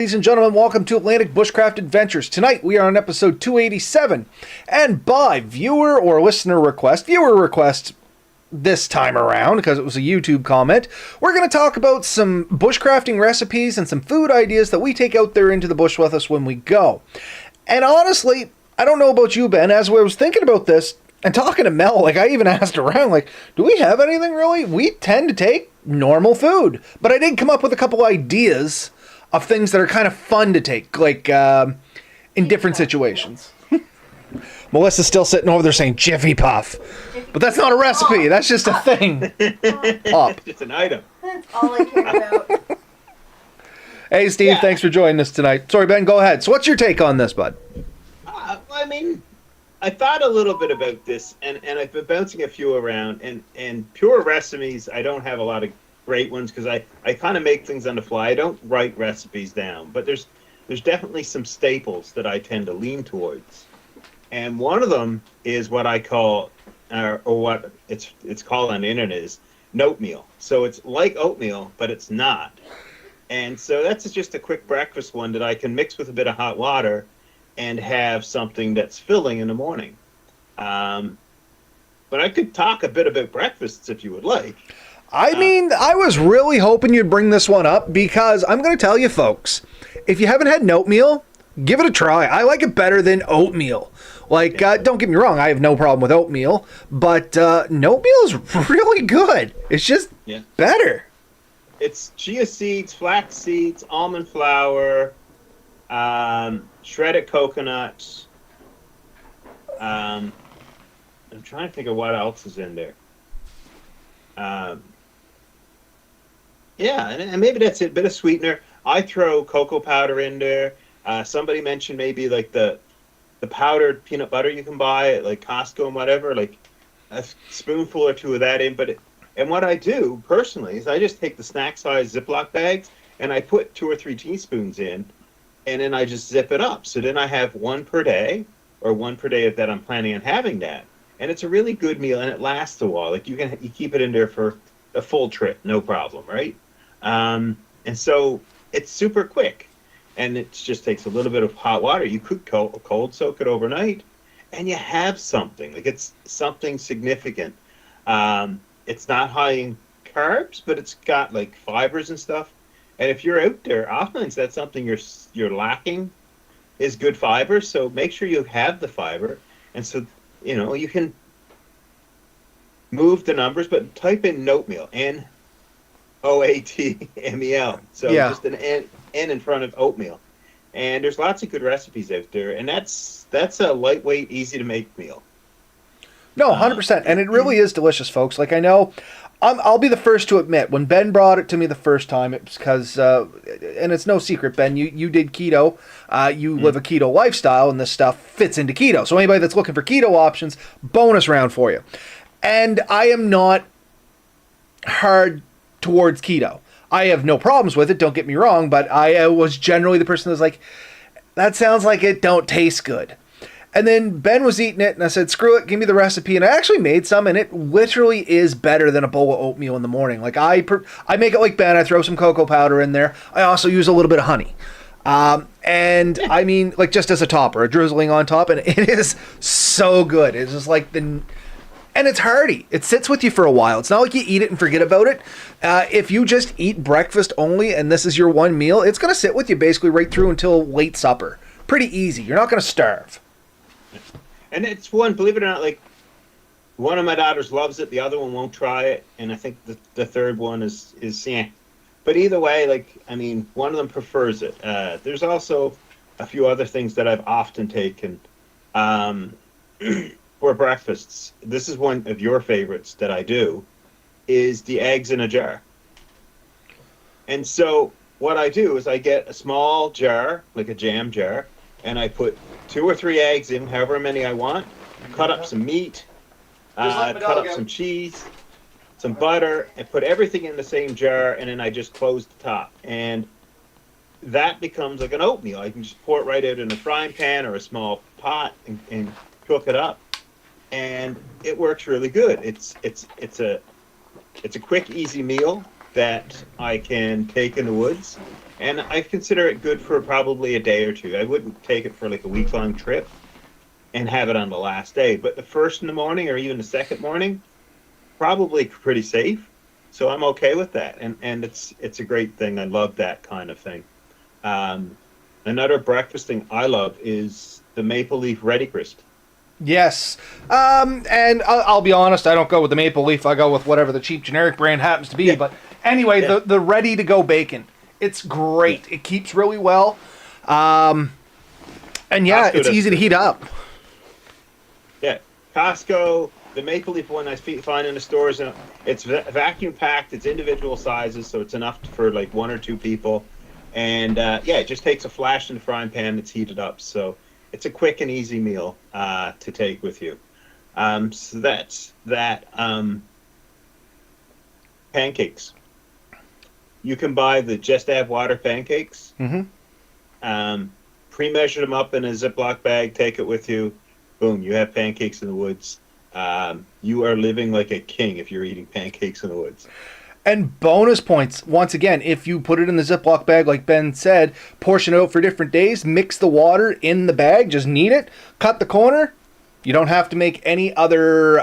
Ladies and gentlemen, welcome to Atlantic Bushcraft Adventures. Tonight we are on episode 287, and by viewer or listener request, this time around, because it was a YouTube comment, we're going to talk about some bushcrafting recipes and some food ideas that we take out there into the bush with us when we go. And honestly, I don't know about you, Ben, as I was thinking about this and talking to Mel, I even asked around, do we have anything really? We tend to take normal food, but I did come up with a couple ideas of things that are kind of fun to take, in different situations. Melissa's still sitting over there saying Jiffy Puff. But that's not a recipe. That's just a thing. Up. It's an item. That's all I care about. Hey, Steve, Yeah. Thanks for joining us tonight. Sorry, Ben, go ahead. So what's your take on this, bud? I thought a little bit about this, and I've been bouncing a few around, and pure recipes, I don't have a lot of great ones, because I kind of make things on the fly. I don't write recipes down, but there's definitely some staples that I tend to lean towards. And one of them is what I call, or what it's called on the internet, is oatmeal. So it's like oatmeal, but it's not. And so that's just a quick breakfast one that I can mix with a bit of hot water and have something that's filling in the morning. But I could talk a bit about breakfasts if you would like. I was really hoping you'd bring this one up, because I'm going to tell you, folks, if you haven't had oatmeal, give it a try. I like it better than oatmeal. Don't get me wrong, I have no problem with oatmeal, but oatmeal is really good. It's just better. It's chia seeds, flax seeds, almond flour, shredded coconuts. I'm trying to think of what else is in there. And maybe that's it. Bit of sweetener. I throw cocoa powder in there. Somebody mentioned maybe the powdered peanut butter you can buy at Costco and whatever, a spoonful or two of that in. And what I do personally is I just take the snack size Ziploc bags and I put 2 or 3 teaspoons in, and then I just zip it up. So then I have one per day, or one per day that I'm planning on having that. And it's a really good meal, and it lasts a while. You keep it in there for a full trip, no problem, right? And so it's super quick, and it just takes a little bit of hot water. You could cold soak it overnight, and you have something. It's something significant. It's not high in carbs, but it's got fibers and stuff. And if you're out there, oftentimes that's something you're lacking, is good fiber. So make sure you have the fiber, and so you can move the numbers, but type in oatmeal, Noatmel. So just an N in front of oatmeal. And there's lots of good recipes out there, and that's a lightweight, easy to make meal. No, 100%. And it really is delicious, folks. I know, I'll be the first to admit, when Ben brought it to me the first time, it was because, and it's no secret, Ben, you did keto. You live a keto lifestyle, and this stuff fits into keto. So anybody that's looking for keto options, bonus round for you. And I am not hard towards keto. I have no problems with it, don't get me wrong, but I was generally the person that was like, that sounds like it don't taste good. And then Ben was eating it, and I said, screw it, give me the recipe. And I actually made some, and it literally is better than a bowl of oatmeal in the morning. I make it like Ben. I throw some cocoa powder in there. I also use a little bit of honey. Just as a topper, a drizzling on top, and it is so good. It's just and it's hearty. It sits with you for a while. It's not like you eat it and forget about it. If you just eat breakfast only, and this is your one meal, it's going to sit with you basically right through until late supper. Pretty easy. You're not going to starve. And it's one, believe it or not, one of my daughters loves it, the other one won't try it, and I think the third one is yeah. But either way, one of them prefers it. There's also a few other things that I've often taken for breakfasts. This is one of your favorites that I do, is the eggs in a jar. And so what I do is I get a small jar, like a jam jar, and I put 2 or 3 eggs in, however many I want, cut up some meat, cut up some cheese, some butter, and put everything in the same jar, and then I just close the top. And that becomes like an oatmeal. I can just pour it right out in a frying pan or a small pot and cook it up. And it works really good. It's a quick, easy meal. that I can take in the woods, and I consider it good for probably a day or two. I wouldn't take it for like a week-long trip and have it on the last day, but the first in the morning or even the second morning, probably pretty safe. So I'm okay with that, and it's a great thing. I love that kind of thing. Another breakfast thing I love is the maple leaf ready crisp. Yes. And I'll be honest, I don't go with the maple leaf. I go with whatever the cheap generic brand happens to be. Yeah. But anyway, Yeah. the ready-to-go bacon. It's great. It keeps really well. And yeah, Costco it's does easy to too. heat up. Yeah, Costco, the maple leaf one I find in the stores, it's vacuum packed. It's individual sizes, so it's enough for like one or two people. And yeah, it just takes a flash in the frying pan. It's heated up, so it's a quick and easy meal to take with you. So that's that. Pancakes. You can buy the Just Add Water pancakes. Mm-hmm. Pre-measure them up in a Ziploc bag. Take it with you. Boom! You have pancakes in the woods. You are living like a king if you're eating pancakes in the woods. And bonus points, once again, if you put it in the Ziploc bag, like Ben said, portion it out for different days, mix the water in the bag, just knead it, cut the corner. You don't have to make any other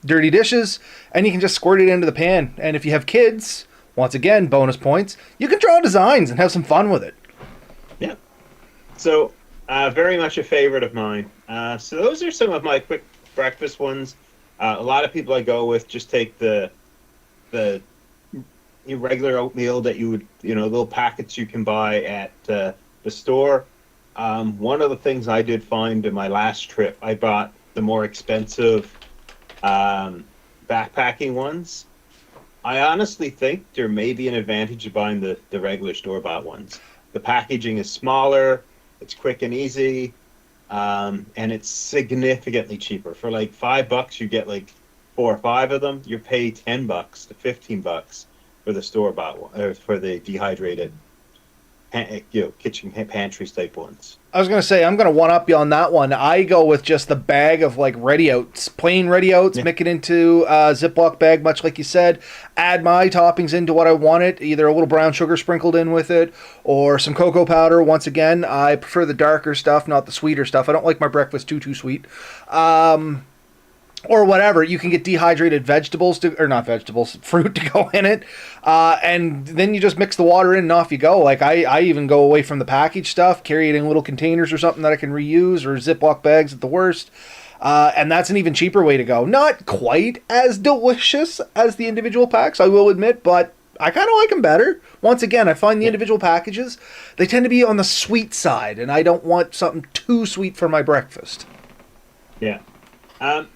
dirty dishes, and you can just squirt it into the pan. And if you have kids, once again, bonus points, you can draw designs and have some fun with it. Yeah. So, very much a favorite of mine. So those are some of my quick breakfast ones. A lot of people I go with just take the regular oatmeal that you would, little packets you can buy at the store. One of the things I did find in my last trip, I bought the more expensive backpacking ones. I honestly think there may be an advantage of buying the regular store-bought ones. The packaging is smaller, it's quick and easy, and it's significantly cheaper. For like $5, you get like 4 or 5 of them. You pay $10 to $15 for the store-bought one, or for the dehydrated, kitchen pantries type ones. I was going to say, I'm going to one-up you on that one. I go with just the bag of, like, ready oats. Plain ready oats, Yeah. make it into a Ziploc bag, much like you said. Add my toppings into what I want it, either a little brown sugar sprinkled in with it, or some cocoa powder. Once again, I prefer the darker stuff, not the sweeter stuff. I don't like my breakfast too sweet. Or whatever. You can get dehydrated vegetables, fruit to go in it. And then you just mix the water in and off you go. Like, I even go away from the packaged stuff, carry it in little containers or something that I can reuse, or Ziploc bags at the worst. And that's an even cheaper way to go. Not quite as delicious as the individual packs, I will admit, but I kind of like them better. Once again, I find the individual packages, they tend to be on the sweet side, and I don't want something too sweet for my breakfast. Yeah. A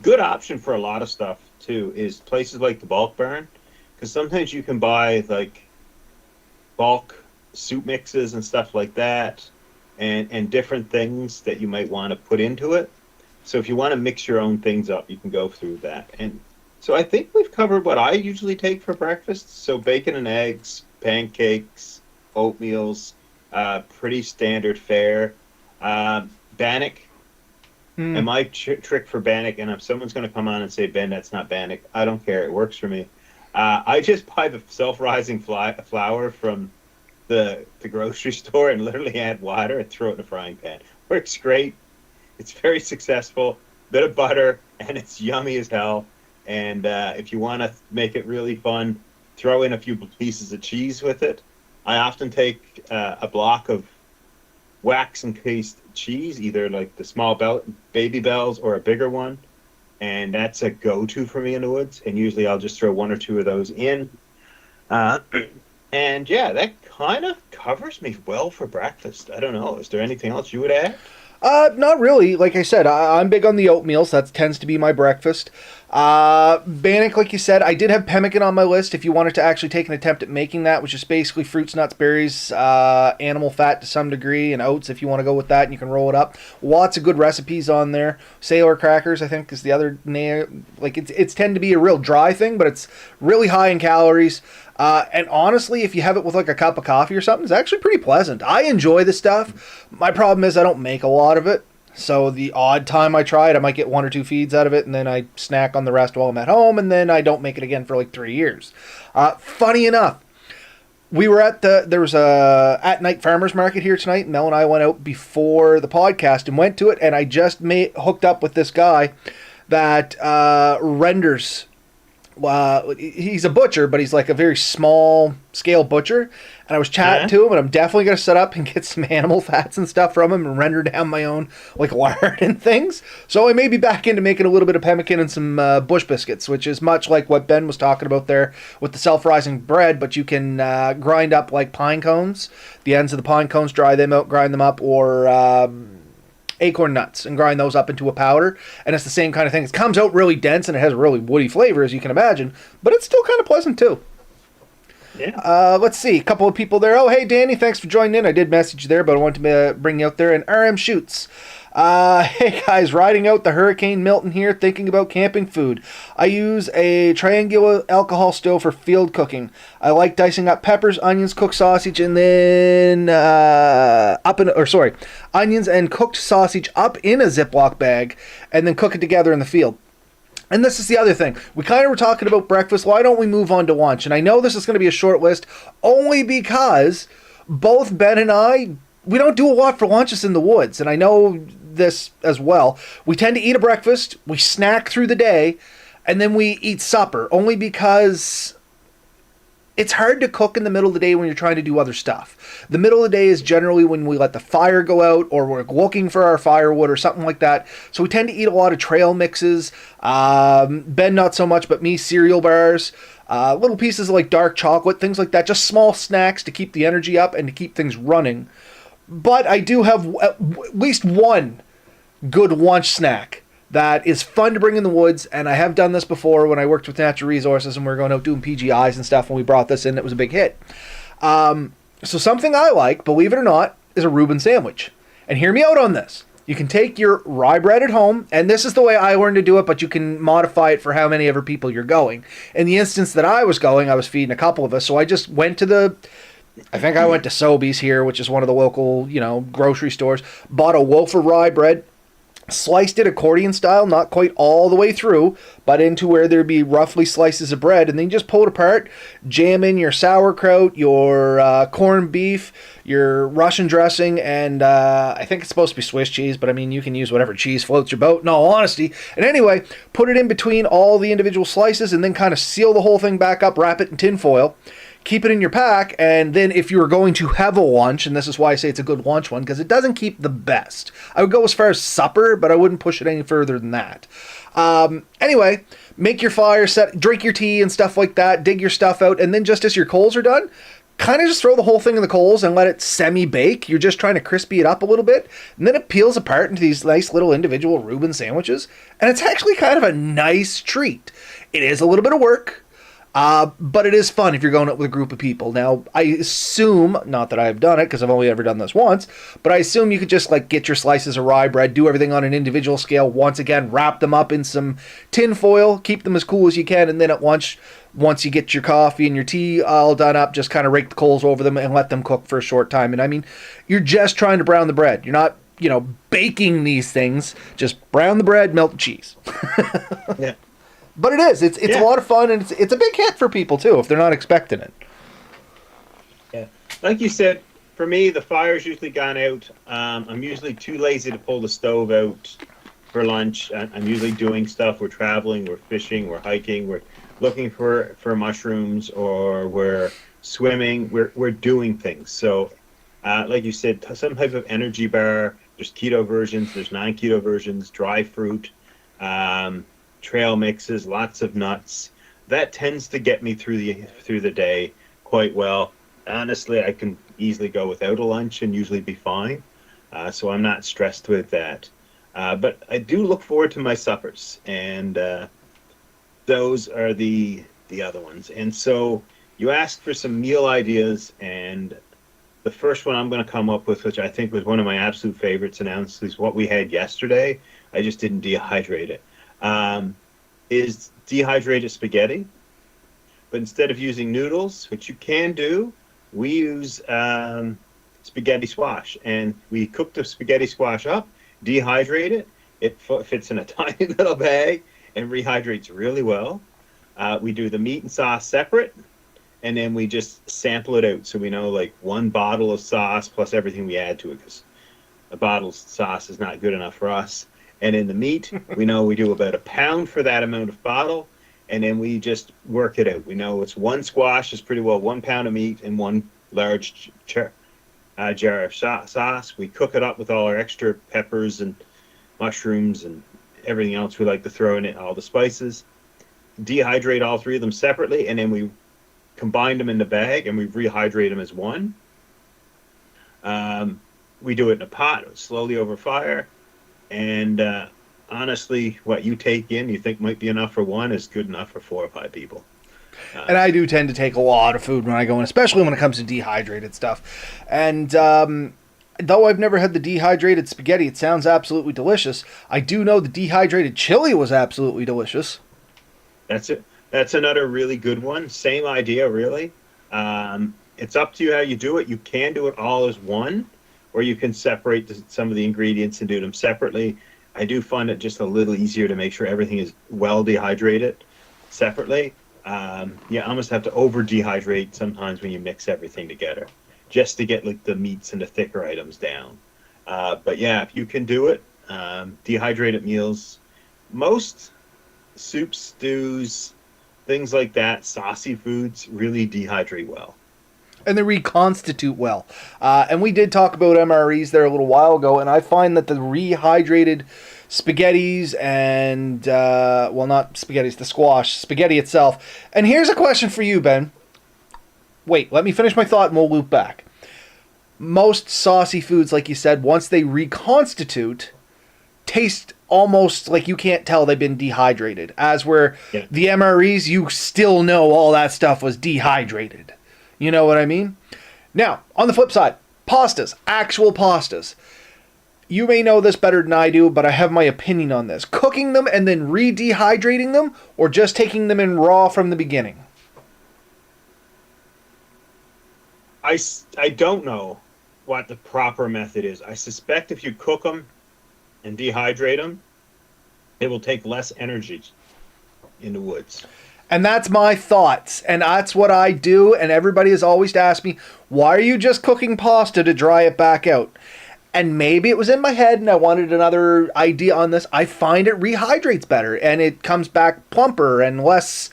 good option for a lot of stuff too is places like the Bulk Barn, because sometimes you can buy like bulk soup mixes and stuff like that, and different things that you might want to put into it. So if you want to mix your own things up, you can go through that. And so I think we've covered what I usually take for breakfast. So bacon and eggs, pancakes, oatmeals, pretty standard fare. Bannock. And my trick for Bannock, and if someone's going to come on and say, Ben, that's not Bannock, I don't care. It works for me. I just buy the self-rising flour from the grocery store and literally add water and throw it in a frying pan. Works great. It's very successful. Bit of butter, and it's yummy as hell. And if you want to make it really fun, throw in a few pieces of cheese with it. I often take a block of wax encased cheese, either like the small Baby Bells or a bigger one, and that's a go-to for me in the woods. And usually I'll just throw 1 or 2 of those in, and yeah, that kind of covers me well for breakfast. I don't know, is there anything else you would add? Not really. Like I said, I'm big on the oatmeals. That tends to be my breakfast. Bannock, like you said, I did have pemmican on my list if you wanted to actually take an attempt at making that, which is basically fruits, nuts, berries, animal fat to some degree, and oats if you want to go with that, and you can roll it up. Lots of good recipes on there. Sailor crackers, I think, is the other name. Like, it's tend to be a real dry thing, but it's really high in calories. And honestly, if you have it with like a cup of coffee or something, it's actually pretty pleasant. I enjoy the stuff. My problem is I don't make a lot of it. So the odd time I try it, I might get 1 or 2 feeds out of it, and then I snack on the rest while I'm at home, and then I don't make it again for like 3 years. Funny enough, we were at there was a at night farmers market here tonight. Mel and I went out before the podcast and went to it, and I just hooked up with this guy that renders. He's a butcher, but he's like a very small scale butcher. And I was chatting to him, and I'm definitely going to set up and get some animal fats and stuff from him and render down my own like lard and things. So I may be back into making a little bit of pemmican and some bush biscuits, which is much like what Ben was talking about there with the self-rising bread, but you can grind up like pine cones, the ends of the pine cones, dry them out, grind them up, or acorn nuts and grind those up into a powder, and it's the same kind of thing. It comes out really dense and it has a really woody flavor, as you can imagine, but it's still kind of pleasant too. Yeah. Let's see, a couple of people there. Oh, hey Danny, thanks for joining in. I did message you there, but I wanted to bring you out there. And RM Shoots, hey guys, riding out the Hurricane Milton here, thinking about camping food. I use a triangular alcohol stove for field cooking. I like dicing up peppers, onions, cooked sausage, and then onions and cooked sausage up in a Ziploc bag, and then cook it together in the field. And this is the other thing. We kind of were talking about breakfast. Why don't we move on to lunch? And I know this is going to be a short list, only because both Ben and I, we don't do a lot for lunches in the woods. And I know this as well. We tend to eat a breakfast, we snack through the day, and then we eat supper, only because it's hard to cook in the middle of the day when you're trying to do other stuff. The middle of the day is generally when we let the fire go out, or we're looking for our firewood or something like that. So we tend to eat a lot of trail mixes. Ben not so much, but me, cereal bars, little pieces of like dark chocolate, things like that. Just small snacks to keep the energy up and to keep things running. But I do have at least one good lunch snack that is fun to bring in the woods, and I have done this before when I worked with Natural Resources and we were going out doing PGIs and stuff, and we brought this in. It was a big hit. So something I like, believe it or not, is a Reuben sandwich. And hear me out on this. You can take your rye bread at home, and this is the way I learned to do it, but you can modify it for how many ever people you're going. In the instance that I was going, I was feeding a couple of us, so I just went to I think I went to Sobeys here, which is one of the local, grocery stores, bought a loaf of rye bread, sliced it accordion style, not quite all the way through, but into where there'd be roughly slices of bread, and then you just pull it apart, jam in your sauerkraut, your corned beef, your Russian dressing, and I think it's supposed to be Swiss cheese, but I mean, you can use whatever cheese floats your boat, in all honesty. And anyway, put it in between all the individual slices, and then kind of seal the whole thing back up, wrap it in tin foil, keep it in your pack, and then if you were going to have a lunch, and this is why I say it's a good lunch one, because it doesn't keep the best. I would go as far as supper, but I wouldn't push it any further than that. Anyway, make your fire, drink your tea and stuff like that, dig your stuff out, and then just as your coals are done, kind of just throw the whole thing in the coals and let it semi-bake. You're just trying to crispy it up a little bit, and then it peels apart into these nice little individual Reuben sandwiches, and it's actually kind of a nice treat. It is a little bit of work, but it is fun if you're going out with a group of people. Now, I assume, not that I've done it, because I've only ever done this once, but I assume you could just get your slices of rye bread, do everything on an individual scale, once again, wrap them up in some tin foil, keep them as cool as you can, and then at lunch, once you get your coffee and your tea all done up, just kind of rake the coals over them and let them cook for a short time. And I mean, you're just trying to brown the bread. You're not, baking these things. Just brown the bread, melt the cheese. Yeah. But it is. It's a lot of fun, and it's a big hit for people, too, if they're not expecting it. Yeah. Like you said, for me, the fire's usually gone out. I'm usually too lazy to pull the stove out for lunch. I'm usually doing stuff. We're traveling, we're fishing, we're hiking, we're looking for mushrooms, or we're swimming. We're doing things. So, like you said, some type of energy bar. There's keto versions. There's non-keto versions. Dry fruit. Trail mixes, lots of nuts. That tends to get me through the day quite well. Honestly, I can easily go without a lunch and usually be fine. So I'm not stressed with that. But I do look forward to my suppers, and those are the other ones. And so you asked for some meal ideas, and the first one I'm going to come up with, which I think was one of my absolute favorites, and honestly is what we had yesterday. I just didn't dehydrate it. Is dehydrated spaghetti, but instead of using noodles, which you can do, we use spaghetti squash, and we cook the spaghetti squash up, dehydrate it. It fits in a tiny little bag and rehydrates really well. We do the meat and sauce separate, and then we just sample it out so we know like one bottle of sauce plus everything we add to it, because a bottle of sauce is not good enough for us. And in the meat, we know we do about a pound for that amount of bottle, and then we just work it out. We know it's one squash is pretty well 1 pound of meat and one large jar of sauce. We cook it up with all our extra peppers and mushrooms and everything else we like to throw in it, all the spices. Dehydrate all three of them separately, and then we combine them in the bag and we rehydrate them as one. We do it in a pot slowly over fire, and honestly, what you take in you think might be enough for one is good enough for 4 or 5 people. And I do tend to take a lot of food when I go in, especially when it comes to dehydrated stuff. And though I've never had the dehydrated spaghetti, it sounds absolutely delicious. I do know the dehydrated chili was absolutely delicious. That's it. That's another really good one. Same idea, really. It's up to you how you do it. You can do it all as one, or you can separate some of the ingredients and do them separately. I do find it just a little easier to make sure everything is well dehydrated separately. You almost have to over dehydrate sometimes when you mix everything together, just to get like the meats and the thicker items down. But yeah, if you can do it, dehydrated meals, most soups, stews, things like that, saucy foods really dehydrate well. And they reconstitute well. And we did talk about MREs there a little while ago, and I find that the rehydrated spaghettis and, well, not spaghettis, the squash, spaghetti itself. And here's a question for you, Ben. Wait, let me finish my thought and we'll loop back. Most saucy foods, like you said, once they reconstitute, taste almost like you can't tell they've been dehydrated. As where the MREs, you still know all that stuff was dehydrated. You know what I mean? Now, on the flip side, pastas, actual pastas. You may know this better than I do, but I have my opinion on this. Cooking them and then re-dehydrating them, or just taking them in raw from the beginning? I don't know what the proper method is. I suspect if you cook them and dehydrate them, it will take less energy in the woods. And that's my thoughts, and that's what I do, and everybody has always asked me, why are you just cooking pasta to dry it back out? And maybe it was in my head and I wanted another idea on this. I find it rehydrates better, and it comes back plumper and less...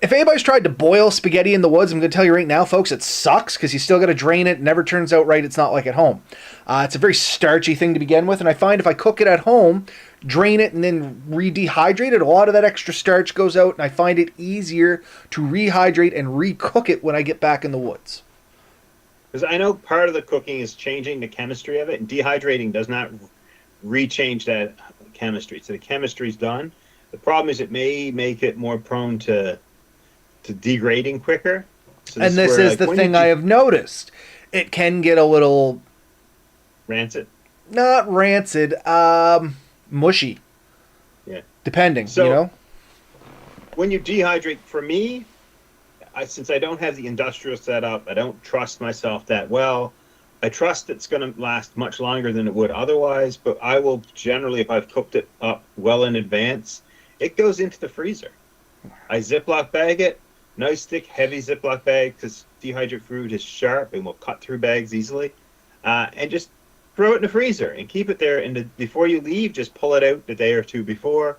If anybody's tried to boil spaghetti in the woods, I'm going to tell you right now, folks, it sucks because you still got to drain it. It never turns out right. It's not like at home. It's a very starchy thing to begin with, and I find if I cook it at home, drain it, and then re-dehydrate it, a lot of that extra starch goes out, and I find it easier to rehydrate and recook it when I get back in the woods. Because I know part of the cooking is changing the chemistry of it, and dehydrating does not rechange that chemistry. So the chemistry's done. The problem is it may make it more prone to degrading quicker. So and this is the thing I have noticed. It can get a little... Rancid? Not rancid, mushy. Yeah. Depending, so, you know? When you dehydrate, for me, since I don't have the industrial setup, I don't trust myself that well. I trust it's going to last much longer than it would otherwise, but I will generally, if I've cooked it up well in advance, it goes into the freezer. I Ziploc bag it. Nice thick, heavy Ziploc bag, because dehydrated fruit is sharp and will cut through bags easily. And just throw it in the freezer and keep it there. And before you leave, just pull it out the day or two before,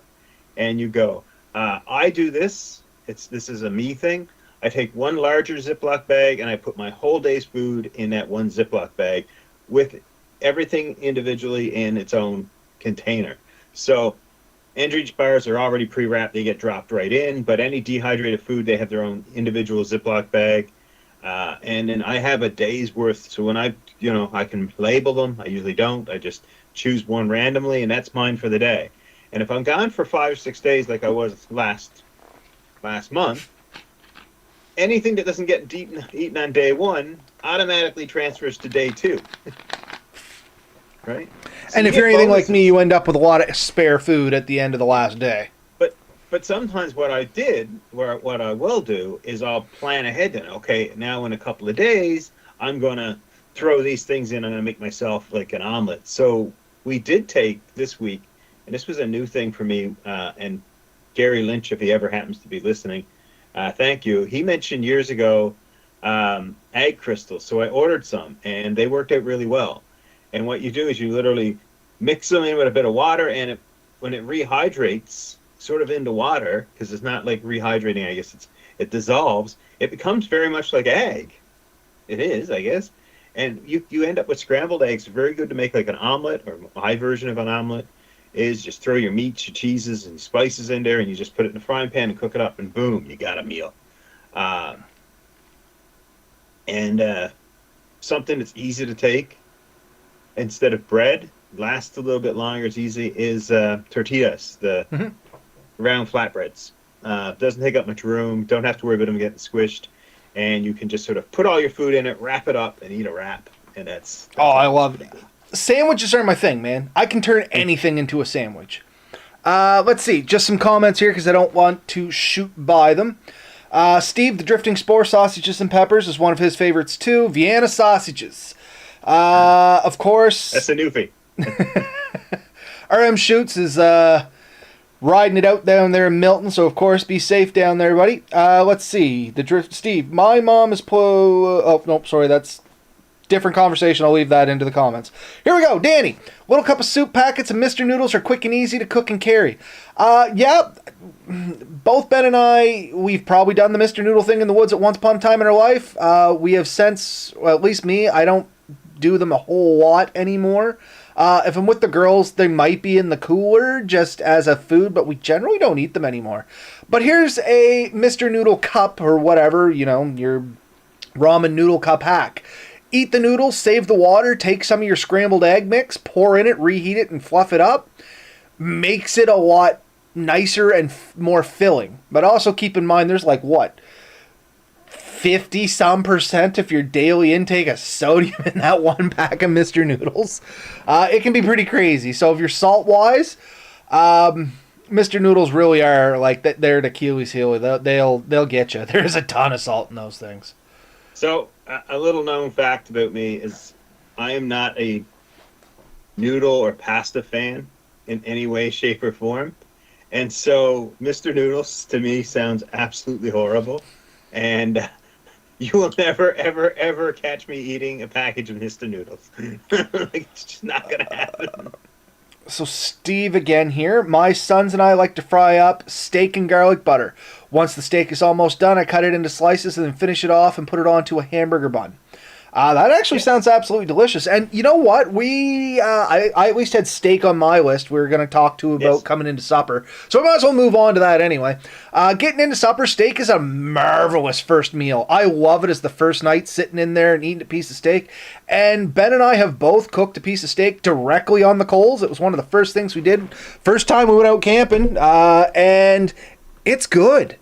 and you go. I do this. This is a me thing. I take one larger Ziploc bag and I put my whole day's food in that one Ziploc bag with everything individually in its own container. So Enrich bars are already pre-wrapped. They get dropped right in. But any dehydrated food, they have their own individual Ziploc bag. And then I have a day's worth. So when I can label them. I usually don't. I just choose one randomly, and that's mine for the day. And if I'm gone for 5 or 6 days like I was last month, anything that doesn't get eaten on day one automatically transfers to day 2. Right? So and if you're anything like me, you end up with a lot of spare food at the end of the last day. But sometimes what I will do is I'll plan ahead then. Okay, now in a couple of days, I'm going to throw these things in and I'm going to make myself like an omelet. So we did take this week, and this was a new thing for me, and Gary Lynch, if he ever happens to be listening, thank you. He mentioned years ago egg crystals, so I ordered some, and they worked out really well. And what you do is you literally mix them in with a bit of water, and when it rehydrates sort of into water, because it's not like rehydrating, I guess it dissolves, it becomes very much like egg. It is, I guess. And you end up with scrambled eggs. Very good to make like an omelet, or my version of an omelet is just throw your meats, your cheeses, and spices in there, and you just put it in a frying pan and cook it up, and boom, you got a meal. And something that's easy to take instead of bread, lasts a little bit longer, it's easy, is tortillas, the round flatbreads. Doesn't take up much room, don't have to worry about them getting squished, and you can just sort of put all your food in it, wrap it up, and eat a wrap. And that's I love it. Sandwiches are my thing, man. I can turn anything into a sandwich. Let's see, just some comments here because I don't want to shoot by them. Steve, the Drifting Spore sausages and peppers is one of his favorites too. Vienna sausages. Of course. That's a newfie. RM Shoots is riding it out down there in Milton, so of course be safe down there, buddy. Let's see. Steve, my mom is oh, nope, sorry, that's different conversation. I'll leave that into the comments. Here we go. Danny, little cup of soup packets of Mr. Noodles are quick and easy to cook and carry. Yeah, both Ben and I, we've probably done the Mr. Noodle thing in the woods at once upon a time in our life. We have since, well, at least me, I don't do them a whole lot anymore. If I'm with the girls, they might be in the cooler just as a food, but we generally don't eat them anymore. But here's a Mr. Noodle cup or whatever, your ramen noodle cup hack. Eat the noodles, save the water, take some of your scrambled egg mix, pour in it, reheat it, and fluff it up. Makes it a lot nicer and more filling. But also keep in mind, there's 50% of your daily intake of sodium in that one pack of Mr. Noodles. It can be pretty crazy. So if you're salt wise, Mr. Noodles really are they're the Achilles heel. They'll get you. There's a ton of salt in those things. So a little known fact about me is I am not a noodle or pasta fan in any way, shape, or form. And so Mr. Noodles to me sounds absolutely horrible. And you will never, ever, ever catch me eating a package of Mr. Noodles. It's just not going to happen. So Steve again here. My sons and I like to fry up steak and garlic butter. Once the steak is almost done, I cut it into slices and then finish it off and put it onto a hamburger bun. That actually sounds absolutely delicious. And you know what? I at least had steak on my list. We were going to talk to about coming into supper. So we might as well move on to that anyway. Getting into supper, steak is a marvelous first meal. I love it as the first night sitting in there and eating a piece of steak. And Ben and I have both cooked a piece of steak directly on the coals. It was one of the first things we did. First time we went out camping. And it's good.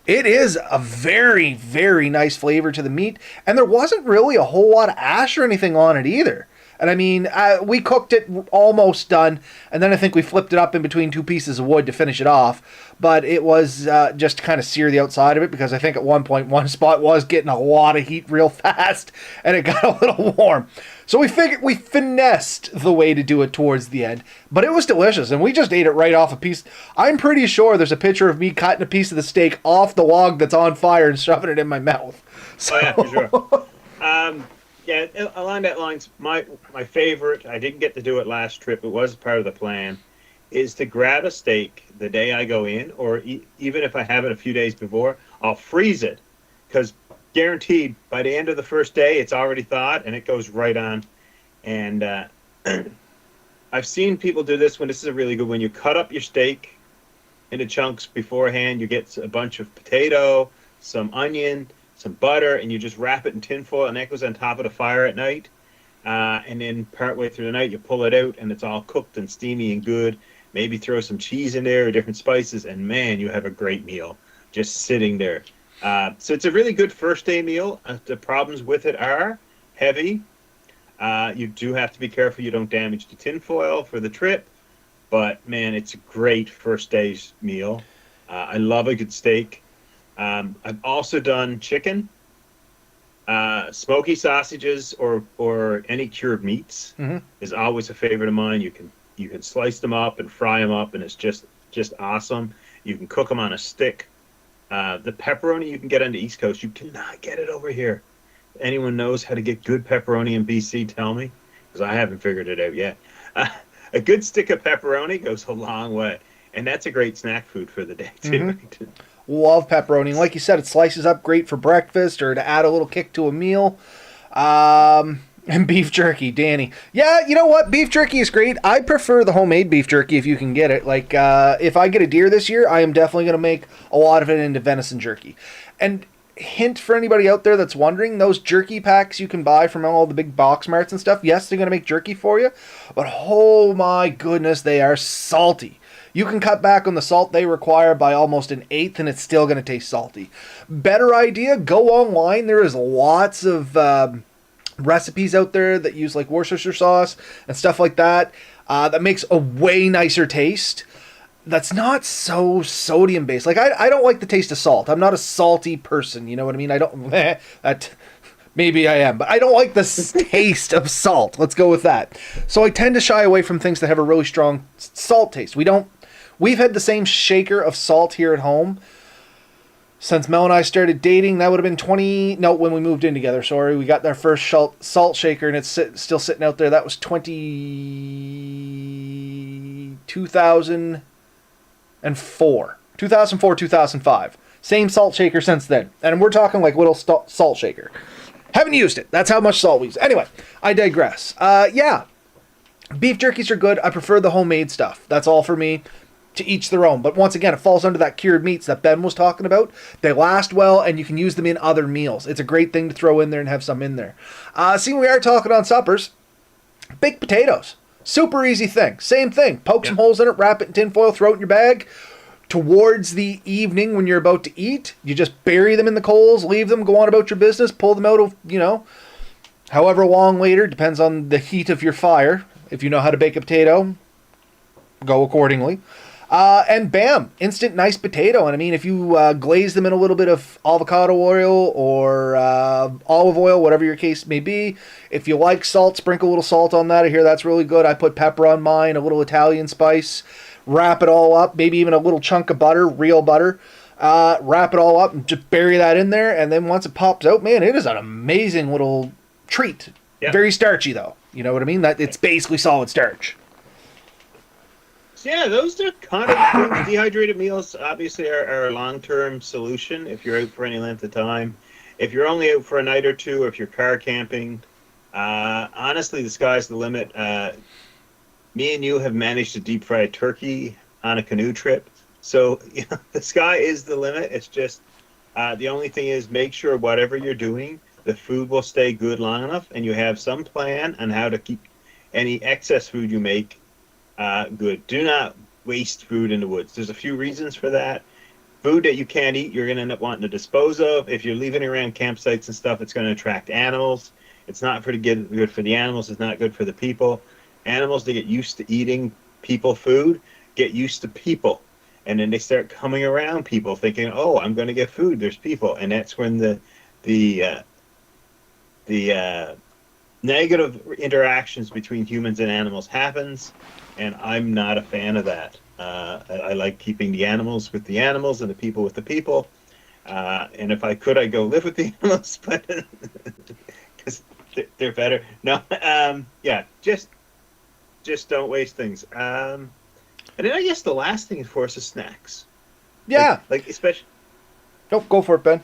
It is a very, very nice flavor to the meat, and there wasn't really a whole lot of ash or anything on it either. And I mean, we cooked it almost done, and then I think we flipped it up in between two pieces of wood to finish it off. But it was just to kind of sear the outside of it, because I think at one point one spot was getting a lot of heat real fast, and it got a little warm. So we figured we finessed the way to do it towards the end. But it was delicious, and we just ate it right off a piece. I'm pretty sure there's a picture of me cutting a piece of the steak off the log that's on fire and shoving it in my mouth. So. Oh, yeah, for sure. Yeah, along that lines, my favorite, I didn't get to do it last trip, it was part of the plan, is to grab a steak the day I go in, or even if I have it a few days before, I'll freeze it, because guaranteed by the end of the first day, it's already thawed, and it goes right on. And I've seen people do this when this is a really good one. You cut up your steak into chunks beforehand, you get a bunch of potato, some onion, some butter, and you just wrap it in tinfoil, and that goes on top of the fire at night. And then partway through the night, you pull it out, and it's all cooked and steamy and good. Maybe throw some cheese in there or different spices, and man, you have a great meal just sitting there. So it's a really good first day meal. The problems with it are heavy. You do have to be careful you don't damage the tinfoil for the trip. But man, it's a great first day's meal. I love a good steak. I've also done chicken. Smoky sausages or any cured meats Hmm. is always a favorite of mine. You can slice them up and fry them up, and it's just awesome. You can cook them on a stick. The pepperoni you can get on the East Coast, you cannot get it over here. Anyone knows how to get good pepperoni in BC? Tell me, because I haven't figured it out yet. Uh, a good stick of pepperoni goes a long way, and that's a great snack food for the day Hmm. too. Love pepperoni. And like you said, it slices up great for breakfast or to add a little kick to a meal. And beef jerky, Danny. Yeah, you know what? Beef jerky is great. I prefer the homemade beef jerky if you can get it. Like, if I get a deer this year, I am definitely going to make a lot of it into venison jerky. And hint for anybody out there that's wondering, those jerky packs you can buy from all the big box marts and stuff, yes, they're going to make jerky for you, but oh my goodness, they are salty. You can cut back on the salt they require by almost an eighth, and it's still going to taste salty. Better idea, go online. There is lots of recipes out there that use like Worcestershire sauce and stuff like that. That makes a way nicer taste. That's not so sodium based. Like I don't like the taste of salt. I'm not a salty person. You know what I mean? I don't. That maybe I am, but I don't like the taste of salt. Let's go with that. So I tend to shy away from things that have a really strong salt taste. We don't. We've had the same shaker of salt here at home since Mel and I started dating. That would have been 20. No, when we moved in together. Sorry, we got our first salt shaker, and it's still sitting out there. That was 2004, 2005. Same salt shaker since then, and we're talking like little salt shaker. Haven't used it. That's how much salt we use. Anyway, I digress. Yeah, beef jerkies are good. I prefer the homemade stuff. That's all for me. To each their own. But once again, it falls under that cured meats that Ben was talking about. They last well, and you can use them in other meals. It's a great thing to throw in there and have some in there. See, we are talking on suppers. Baked potatoes. Super easy thing. Same thing. Poke some holes in it, wrap it in tinfoil, throw it in your bag. Towards the evening when you're about to eat, you just bury them in the coals, leave them, go on about your business, pull them out of, however long later, depends on the heat of your fire. If you know how to bake a potato, go accordingly. And bam, instant nice potato. And I mean, if you glaze them in a little bit of avocado oil or olive oil, whatever your case may be. If you like salt, sprinkle a little salt on that. I hear that's really good. I put pepper on mine, a little Italian spice. Wrap it all up, maybe even a little chunk of butter, real butter. Wrap it all up and just bury that in there. And then once it pops out, man, it is an amazing little treat. Yeah. Very starchy, though. You know what I mean? That it's basically solid starch. Yeah, those are kind of things. Dehydrated meals obviously are a long-term solution if you're out for any length of time. If you're only out for a night or two, or if you're car camping, honestly, the sky's the limit. Me and you have managed to deep fry a turkey on a canoe trip, so the sky is the limit. It's just the only thing is make sure whatever you're doing, the food will stay good long enough, and you have some plan on how to keep any excess food you make good. Do not waste food in the woods. There's a few reasons for that. Food that you can't eat, you're going to end up wanting to dispose of. If you're leaving around campsites and stuff, it's going to attract animals. It's not good for the animals. It's not good for the people. Animals, they get used to eating people food, get used to people. And then they start coming around people thinking, oh, I'm going to get food. There's people. And that's when the negative interactions between humans and animals happens, and I'm not a fan of that. I like keeping the animals with the animals and the people with the people. And if I could, I'd go live with the animals, but because they're better. No, yeah, just don't waste things. And then I guess the last thing for us is snacks. Yeah. Like especially. Nope, go for it, Ben.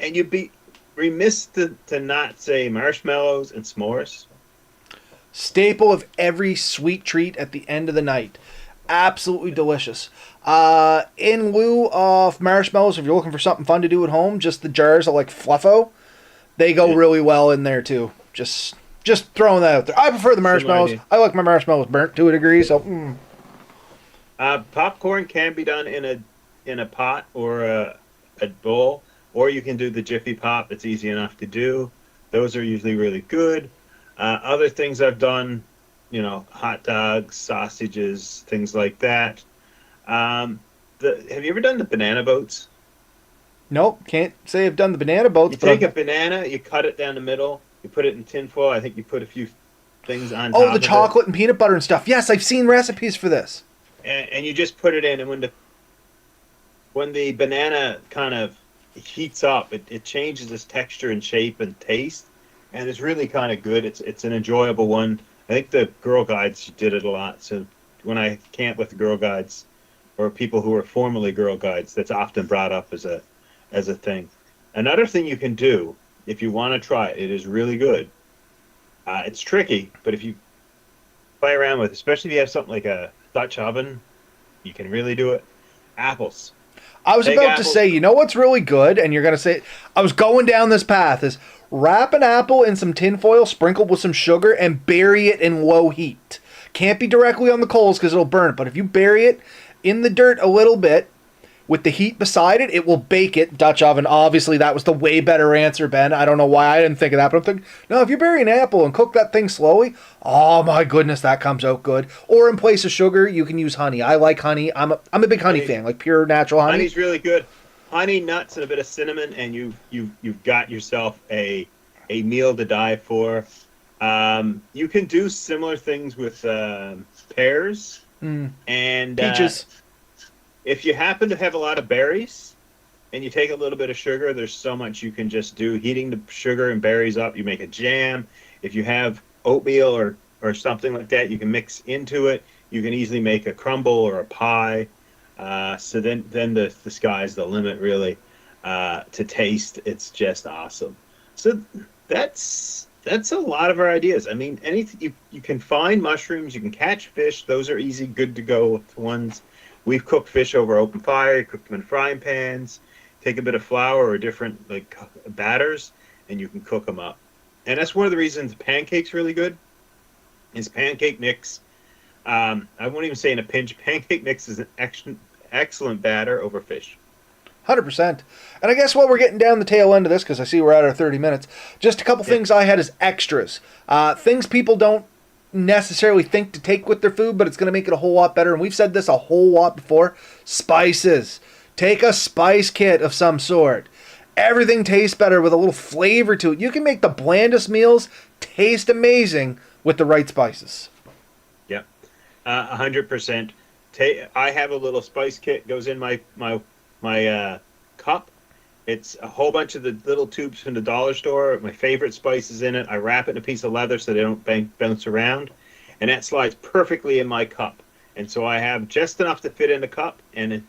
And you'd be remiss to not say marshmallows and s'mores. Staple of every sweet treat at the end of the night. Absolutely delicious. In lieu of marshmallows, if you're looking for something fun to do at home, just the jars of like Fluffo, they go really well in there too. Just throwing that out there. I prefer the marshmallows. I like my marshmallows burnt to a degree, so. Popcorn can be done in a pot or a bowl, or you can do the Jiffy Pop. It's easy enough to do. Those are usually really good. Other things I've done, hot dogs, sausages, things like that. Have you ever done the banana boats? Nope, can't say I've done the banana boats. You But take a I've- banana, you cut it down the middle, you put it in tinfoil. I think you put a few things on oh, top the of it, chocolate and peanut butter and stuff. Yes, I've seen recipes for this. and you just put it in. And when the banana kind of heats up, it changes its texture and shape and taste, and it's really kind of good. It's an enjoyable one. I think the Girl Guides did it a lot. So when I camp with the Girl Guides or people who are formerly Girl Guides, that's often brought up as a thing. Another thing you can do if you want to try it, it is really good. It's tricky, but if you play around with, especially if you have something like a Dutch oven, you can really do it. Apples. I was Take about to apples. say, you know what's really good, and you're gonna say, I was going down this path. Is wrap an apple in some tinfoil, sprinkled with some sugar, and bury it in low heat. Can't be directly on the coals because it'll burn it. But if you bury it in the dirt a little bit, with the heat beside it, it will bake it. Dutch oven, obviously, that was the way better answer, Ben. I don't know why I didn't think of that, but I'm thinking, no, if you bury an apple and cook that thing slowly, oh my goodness, that comes out good. Or in place of sugar, you can use honey. I like honey. I'm a big honey fan, like pure natural honey. Honey's really good. Honey, nuts, and a bit of cinnamon, and you've got yourself a meal to die for. You can do similar things with pears and Peaches. if you happen to have a lot of berries and you take a little bit of sugar, there's so much you can just do. Heating the sugar and berries up, you make a jam. If you have oatmeal or something like that, you can mix into it. You can easily make a crumble or a pie. So then the sky's the limit, really. To taste, it's just awesome. So that's a lot of our ideas. I mean, anything you can find mushrooms, you can catch fish. Those are easy, good to go ones. We've cooked fish over open fire, cooked them in frying pans. Take a bit of flour or different like batters, and you can cook them up. And that's one of the reasons pancakes really good. Is pancake mix. I won't even say in a pinch. Pancake mix is an excellent batter over fish. 100%. And I guess while we're getting down the tail end of this, because I see we're at our 30 minutes, just a couple things I had as extras. Things people don't necessarily think to take with their food, but it's going to make it a whole lot better. And we've said this a whole lot before. Spices. Take a spice kit of some sort. Everything tastes better with a little flavor to it. You can make the blandest meals taste amazing with the right spices. Yep, 100%. I have a little spice kit goes in my cup. It's a whole bunch of the little tubes from the dollar store. My favorite spices in it. I wrap it in a piece of leather so they don't bounce around, and that slides perfectly in my cup. And so I have just enough to fit in the cup. And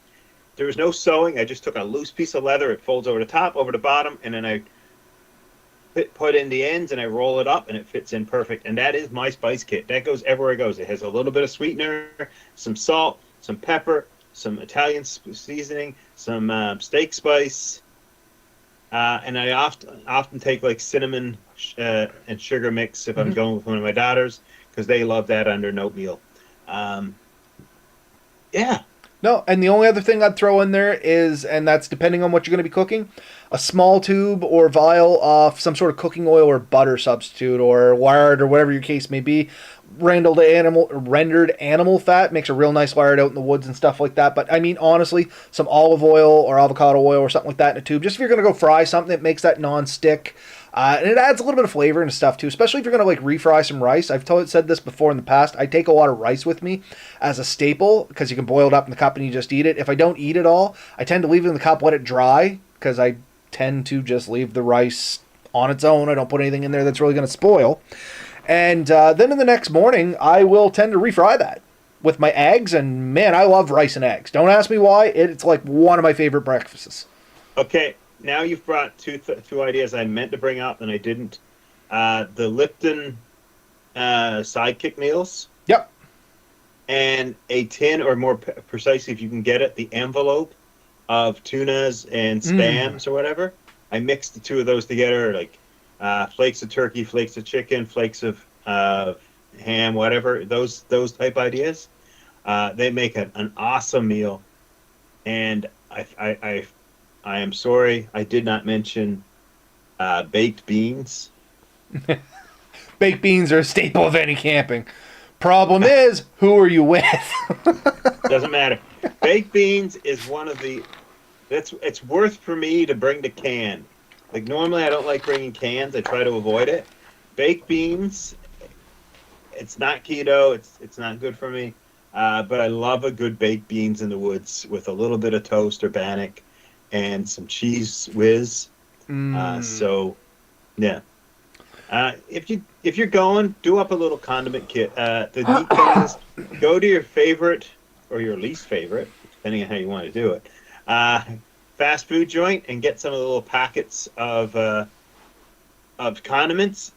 there was no sewing. I just took a loose piece of leather. It folds over the top, over the bottom, and then I put in the ends and I roll it up, and it fits in perfect. And that is my spice kit. That goes everywhere it goes. It has a little bit of sweetener, some salt, some pepper, some Italian seasoning, some steak spice. And I often take like cinnamon and sugar mix if I'm going with one of my daughters, because they love that under an oatmeal. Yeah. No, and the only other thing I'd throw in there is, and that's depending on what you're going to be cooking, a small tube or vial of some sort of cooking oil or butter substitute or lard or whatever your case may be. Rendered animal fat makes a real nice lard out in the woods and stuff like that. But I mean, honestly, some olive oil or avocado oil or something like that in a tube, just if you're going to go fry something that makes that non-stick. And it adds a little bit of flavor and stuff too, especially if you're going to like refry some rice. I've said this before in the past. I take a lot of rice with me as a staple because you can boil it up in the cup and you just eat it. If I don't eat it all, I tend to leave it in the cup, let it dry, because I tend to just leave the rice on its own. I don't put anything in there that's really going to spoil. And then in the next morning, I will tend to refry that with my eggs. And man, I love rice and eggs. Don't ask me why. It's like one of my favorite breakfasts. Okay, now you've brought two ideas I meant to bring up and I didn't. The Lipton sidekick meals. Yep. And a tin, or more precisely, if you can get it, the envelope of tunas and spams or whatever. I mixed the two of those together, like flakes of turkey, flakes of chicken, flakes of ham, whatever. Those type ideas. They make an awesome meal. And I am sorry I did not mention baked beans. Baked beans are a staple of any camping. Problem is, who are you with? Doesn't matter. Baked beans is one of the it's worth for me to bring the can. Like normally I don't like bringing cans. I try to avoid it. Baked beans, it's not keto. It's not good for me. But I love a good baked beans in the woods with a little bit of toast or bannock and some cheese whiz. So yeah. If you're going, do up a little condiment kit. The neat thing is, go to your favorite or your least favorite, depending on how you want to do it, fast food joint and get some of the little packets of condiments.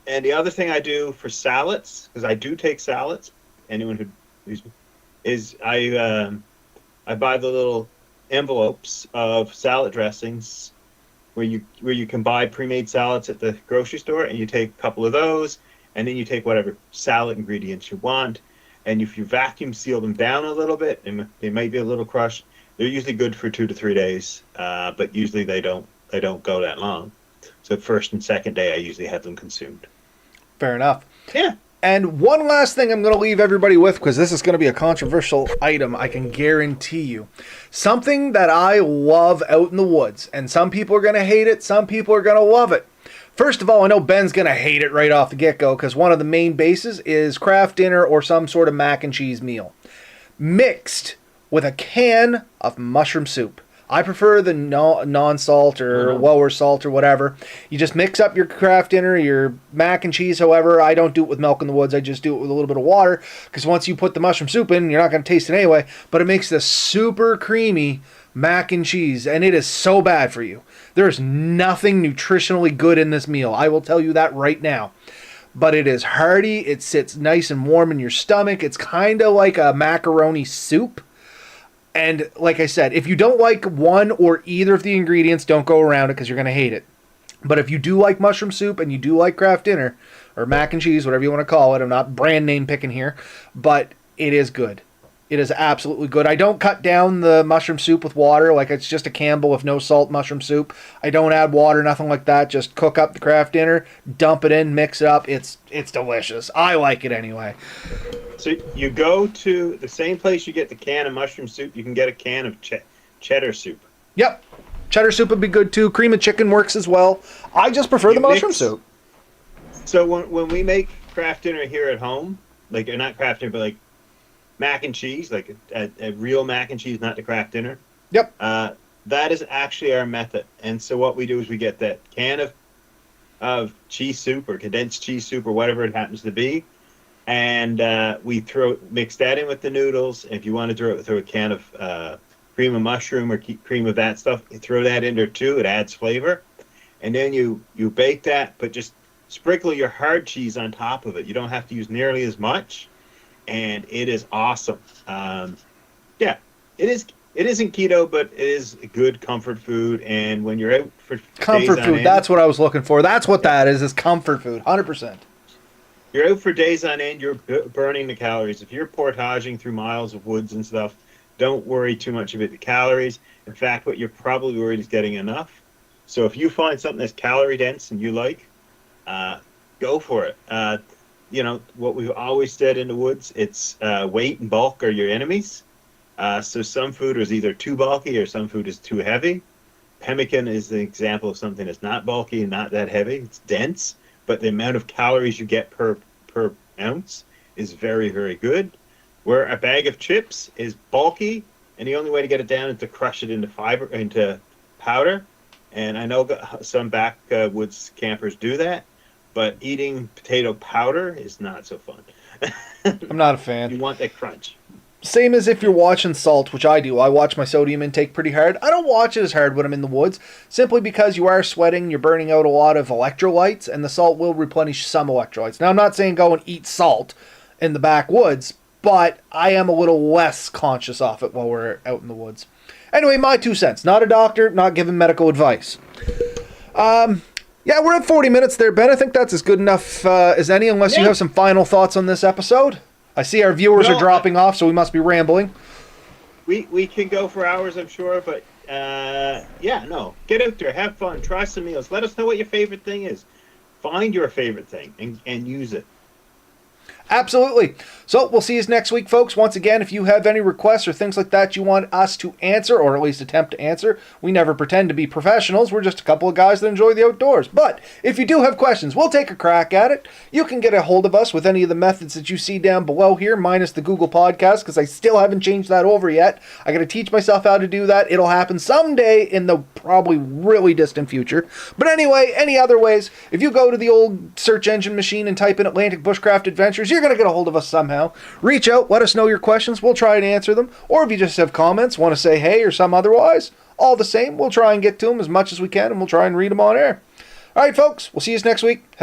And the other thing I do for salads, because I do take salads, anyone who's is I buy the little envelopes of salad dressings where you can buy pre-made salads at the grocery store, and you take a couple of those, and then you take whatever salad ingredients you want, and if you vacuum seal them down a little bit, and they might be a little crushed, they're usually good for 2 to 3 days, but usually they don't go that long. So first and second day, I usually have them consumed. Fair enough. Yeah. And one last thing I'm going to leave everybody with, because this is going to be a controversial item, I can guarantee you. Something that I love out in the woods, and some people are going to hate it, some people are going to love it. First of all, I know Ben's going to hate it right off the get-go, because one of the main bases is craft dinner or some sort of mac and cheese meal, mixed with a can of mushroom soup. I prefer the non-salt or lower salt or whatever. You just mix up your craft dinner, your mac and cheese. However, I don't do it with milk in the woods. I just do it with a little bit of water, because once you put the mushroom soup in, you're not going to taste it anyway. But it makes this super creamy mac and cheese, and it is so bad for you. There's nothing nutritionally good in this meal. I will tell you that right now. But it is hearty. It sits nice and warm in your stomach. It's kind of like a macaroni soup. And like I said, if you don't like one or either of the ingredients, don't go around it because you're going to hate it. But if you do like mushroom soup and you do like craft dinner, or mac and cheese, whatever you want to call it, I'm not brand name picking here, but it is good. It is absolutely good. I don't cut down the mushroom soup with water, like it's just a Campbell with no salt mushroom soup. I don't add water, nothing like that. Just cook up the craft dinner, dump it in, mix it up. It's delicious. I like it anyway. So you go to the same place you get the can of mushroom soup, you can get a can of cheddar soup. Yep. Cheddar soup would be good too. Cream of chicken works as well. I just prefer the mushroom soup. So when we make craft dinner here at home, like, or not craft dinner, but like mac and cheese, like a real mac and cheese, not the craft dinner. Yep. That is actually our method. And so what we do is we get that can of cheese soup or condensed cheese soup or whatever it happens to be, and we mix that in with the noodles. If you want to throw a can of cream of mushroom or cream of that stuff, you throw that in there too. It adds flavor. And then you bake that, but just sprinkle your hard cheese on top of it. You don't have to use nearly as much. And it is awesome. Yeah, it isn't keto, but it is a good comfort food. And when you're out for comfort days food, on end, that's what I was looking for. That's what that is comfort food, 100%. You're out for days on end, you're burning the calories. If you're portaging through miles of woods and stuff, don't worry too much about the calories. In fact, what you're probably worried is getting enough. So if you find something that's calorie dense and you like, go for it. You know, what we've always said in the woods, it's weight and bulk are your enemies. So some food is either too bulky or some food is too heavy. Pemmican is an example of something that's not bulky and not that heavy. It's dense, but the amount of calories you get per ounce is very, very good. Where a bag of chips is bulky, and the only way to get it down is to crush it into powder. And I know some backwoods campers do that. But eating potato powder is not so fun. I'm not a fan. You want that crunch. Same as if you're watching salt, which I do. I watch my sodium intake pretty hard. I don't watch it as hard when I'm in the woods, simply because you are sweating, you're burning out a lot of electrolytes, and the salt will replenish some electrolytes. Now, I'm not saying go and eat salt in the backwoods, but I am a little less conscious of it while we're out in the woods. Anyway, my 2 cents. Not a doctor, not giving medical advice. Yeah, we're at 40 minutes there, Ben. I think that's as good enough as any, unless you have some final thoughts on this episode. I see our viewers are dropping off, so we must be rambling. We can go for hours, I'm sure, but get out there, have fun, try some meals. Let us know what your favorite thing is. Find your favorite thing and use it. Absolutely. So we'll see you next week, folks. Once again, if you have any requests or things like that you want us to answer, or at least attempt to answer, we never pretend to be professionals. We're just a couple of guys that enjoy the outdoors. But if you do have questions, we'll take a crack at it. You can get a hold of us with any of the methods that you see down below here, minus the Google Podcast, because I still haven't changed that over yet. I got to teach myself how to do that. It'll happen someday in the probably really distant future. But anyway, any other ways, if you go to the old search engine machine and type in Atlantic Bushcraft Adventures, you're going to get a hold of us somehow. Reach out, let us know your questions, we'll try and answer them. Or if you just have comments, want to say hey or some otherwise, all the same, we'll try and get to them as much as we can, and we'll try and read them on air. All right, folks, we'll see you next week. Have a